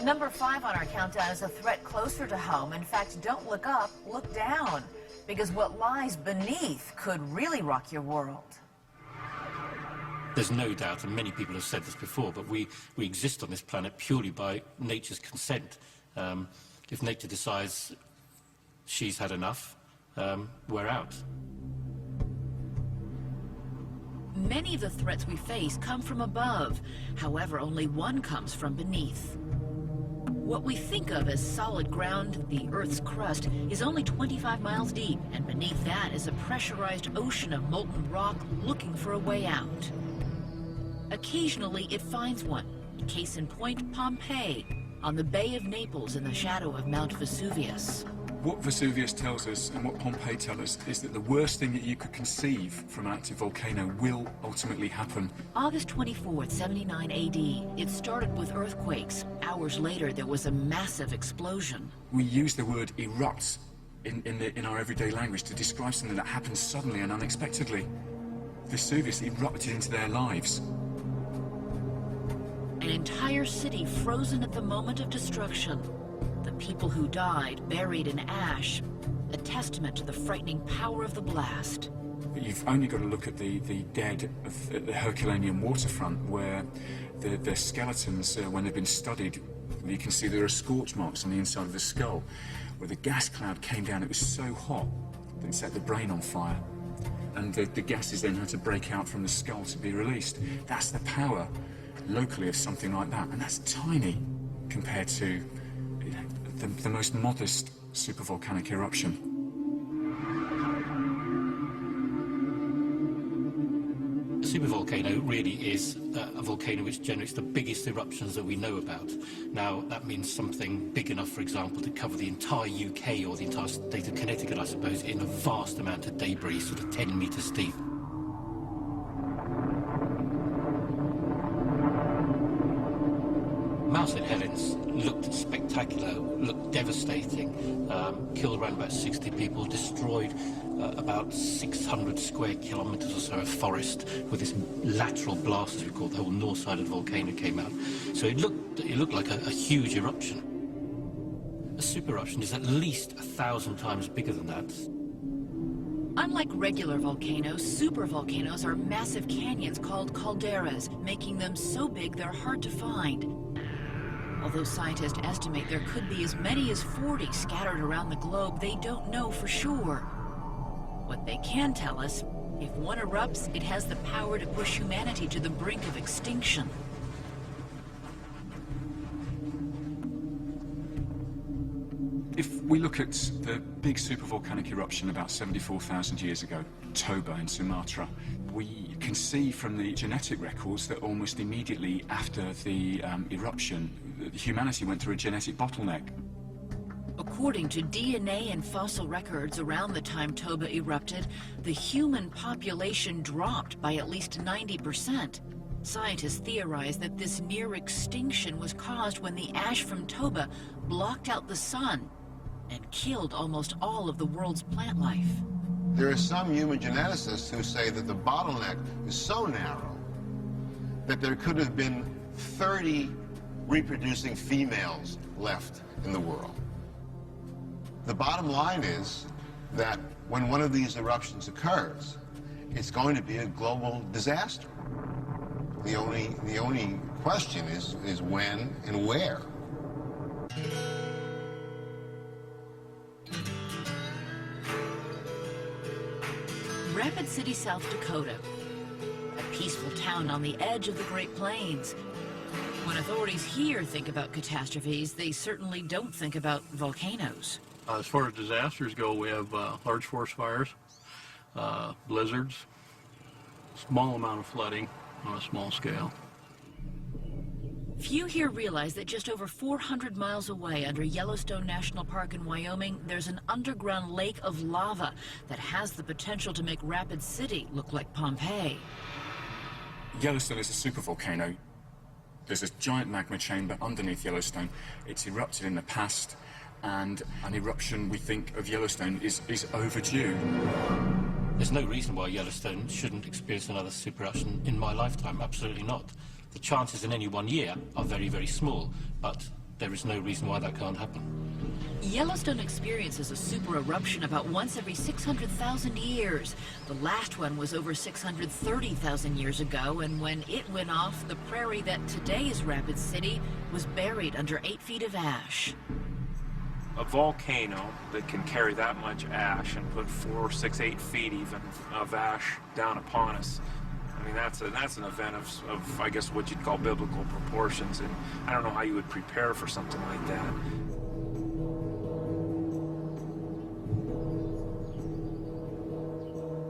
Number 5 on our countdown is a threat closer to home. In fact, don't look up, look down, because what lies beneath could really rock your world. There's no doubt, and many people have said this before, but we exist on this planet purely by nature's consent. If nature decides she's had enough, we're out. Many of the threats we face come from above. However, only one comes from beneath. What we think of as solid ground, the Earth's crust, is only 25 miles deep, and beneath that is a pressurized ocean of molten rock looking for a way out. Occasionally, it finds one. Case in point, Pompeii, on the Bay of Naples in the shadow of Mount Vesuvius. What Vesuvius tells us and what Pompeii tells us is that the worst thing that you could conceive from an active volcano will ultimately happen. August 24th, 79 AD. It started with earthquakes. Hours later, there was a massive explosion. We use the word erupt in our everyday language to describe something that happens suddenly and unexpectedly. Vesuvius erupted into their lives. An entire city frozen at the moment of destruction. The people who died buried in ash, a testament to the frightening power of the blast. You've only got to look at the dead of the Herculaneum waterfront, where the skeletons, when they've been studied, you can see there are scorch marks on the inside of the skull. Where the gas cloud came down, it was so hot that it set the brain on fire. And the gases then had to break out from the skull to be released. That's the power, locally, of something like that. And that's tiny compared to the most modest supervolcanic eruption. A supervolcano really is a volcano which generates the biggest eruptions that we know about. Now, that means something big enough, for example, to cover the entire UK or the entire state of Connecticut, I suppose, in a vast amount of debris, sort of 10 meters deep. Mount St. Helens looked spectacular, looked devastating, killed around about 60 people, destroyed about 600 square kilometers or so of forest with this lateral blast, as we call it. The whole north side of the volcano came out. So it looked like a huge eruption. A super eruption is at least 1,000 times bigger than that. Unlike regular volcanoes, supervolcanoes are massive canyons called calderas, making them so big they're hard to find. Although scientists estimate there could be as many as 40 scattered around the globe, they don't know for sure. What they can tell us, if one erupts, it has the power to push humanity to the brink of extinction. If we look at the big supervolcanic eruption about 74,000 years ago, Toba in Sumatra, we can see from the genetic records that almost immediately after the eruption, humanity went through a genetic bottleneck. According to DNA and fossil records around the time Toba erupted, the human population dropped by at least 90%. Scientists theorize that this near extinction was caused when the ash from Toba blocked out the sun and killed almost all of the world's plant life. There are some human geneticists who say that the bottleneck is so narrow that there could have been 30 reproducing females left in the world. The bottom line is that when one of these eruptions occurs, it's going to be a global disaster. The only question is when and where. Rapid City, South Dakota, a peaceful town on the edge of the Great Plains. When authorities here think about catastrophes, they certainly don't think about volcanoes. As far as disasters go, we have large forest fires, blizzards, small amount of flooding on a small scale. Few here realize that just over 400 miles away under Yellowstone National Park in Wyoming, there's an underground lake of lava that has the potential to make Rapid City look like Pompeii. Yellowstone is a supervolcano. There's a giant magma chamber underneath Yellowstone. It's erupted in the past, and an eruption, we think, of Yellowstone is overdue. There's no reason why Yellowstone shouldn't experience another super eruption in my lifetime. Absolutely not. The chances in any one year are very, very small, but there is no reason why that can't happen. Yellowstone experiences a super eruption about once every 600,000 years. The last one was over 630,000 years ago, and when it went off, the prairie that today is Rapid City was buried under 8 feet of ash. A volcano that can carry that much ash and put 4, 6, 8 feet even of ash down upon us. I mean, that's an event of I guess what you'd call biblical proportions, and I don't know how you would prepare for something like that.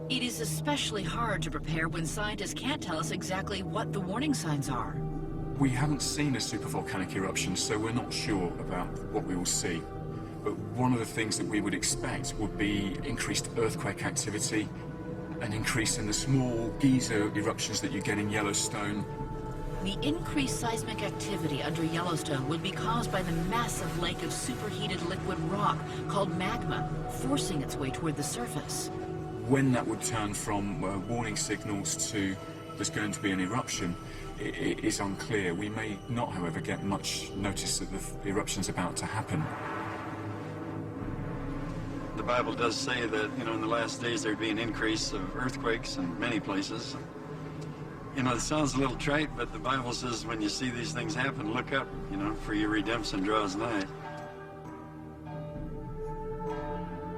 It is especially hard to prepare when scientists can't tell us exactly what the warning signs are. We haven't seen a supervolcanic eruption, so we're not sure about what we will see. But one of the things that we would expect would be increased earthquake activity, an increase in the small geyser eruptions that you get in Yellowstone. The increased seismic activity under Yellowstone would be caused by the massive lake of superheated liquid rock called magma, forcing its way toward the surface. When that would turn from warning signals to there's going to be an eruption is unclear. We may not, however, get much notice that the eruption's about to happen. The Bible does say that, in the last days there'd be an increase of earthquakes in many places. It sounds a little trite, but the Bible says when you see these things happen, look up, for your redemption draws nigh.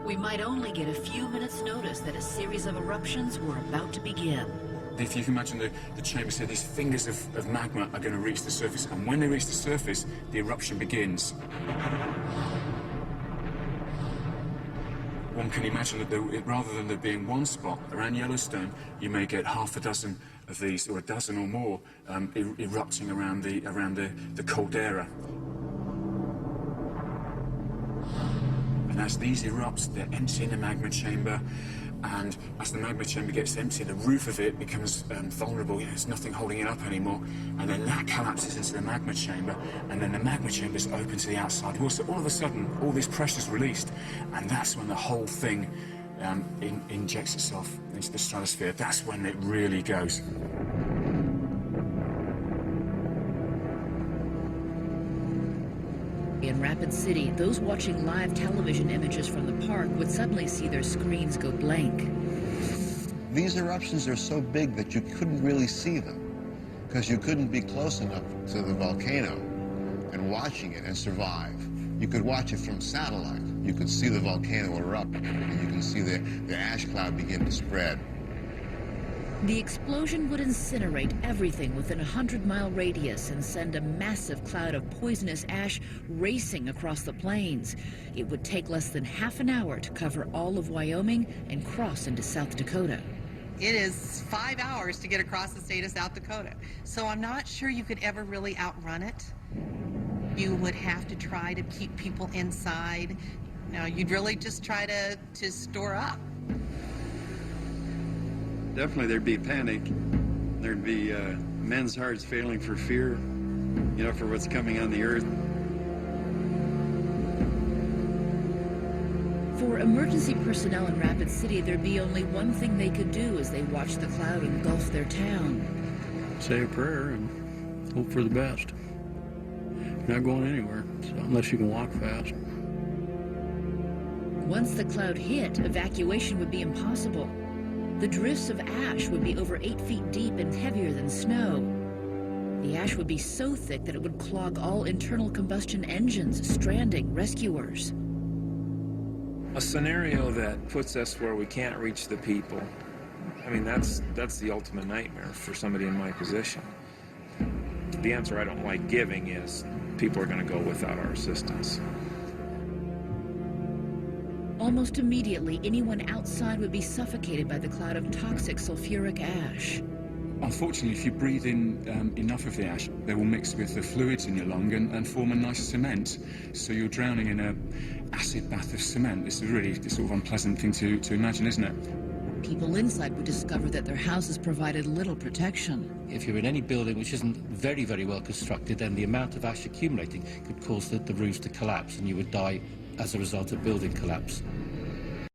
We might only get a few minutes' notice that a series of eruptions were about to begin. If you can imagine the chambers here, these fingers of magma are going to reach the surface, and when they reach the surface, the eruption begins. One can imagine that rather than there being one spot around Yellowstone, you may get half a dozen of these, or a dozen or more, erupting around the caldera. And as these erupt, they're emptying the magma chamber, and as the magma chamber gets empty, the roof of it becomes vulnerable. There's nothing holding it up anymore, and then that collapses into the magma chamber, and then the magma chamber is open to the outside wall. So all of a sudden, all this pressure is released, and that's when the whole thing injects itself into the stratosphere. That's when it really goes. In Rapid City, those watching live television images from the park would suddenly see their screens go blank. These eruptions are so big that you couldn't really see them because you couldn't be close enough to the volcano and watching it and survive. You could watch it from satellite. You could see the volcano erupt, and you can see the ash cloud begin to spread. The explosion would incinerate everything within a 100-mile radius and send a massive cloud of poisonous ash racing across the plains. It would take less than half an hour to cover all of Wyoming and cross into South Dakota. It is 5 hours to get across the state of South Dakota. So I'm not sure you could ever really outrun it. You would have to try to keep people inside. You'd really just try to store up. Definitely there'd be panic. There'd be men's hearts failing for fear, for what's coming on the earth. For emergency personnel in Rapid City, there'd be only one thing they could do as they watched the cloud engulf their town. Say a prayer and hope for the best. You're not going anywhere, so unless you can walk fast. Once the cloud hit, evacuation would be impossible. The drifts of ash would be over 8 feet deep and heavier than snow. The ash would be so thick that it would clog all internal combustion engines, stranding rescuers. A scenario that puts us where we can't reach the people. I mean, that's the ultimate nightmare for somebody in my position. The answer I don't like giving is people are going to go without our assistance. Almost immediately, anyone outside would be suffocated by the cloud of toxic sulfuric ash. Unfortunately, if you breathe in enough of the ash, they will mix with the fluids in your lung and form a nice cement. So you're drowning in an acid bath of cement. It's a really sort of unpleasant thing to imagine, isn't it? People inside would discover that their houses provided little protection. If you're in any building which isn't very, very well constructed, then the amount of ash accumulating could cause the roofs to collapse, and you would die as a result of building collapse.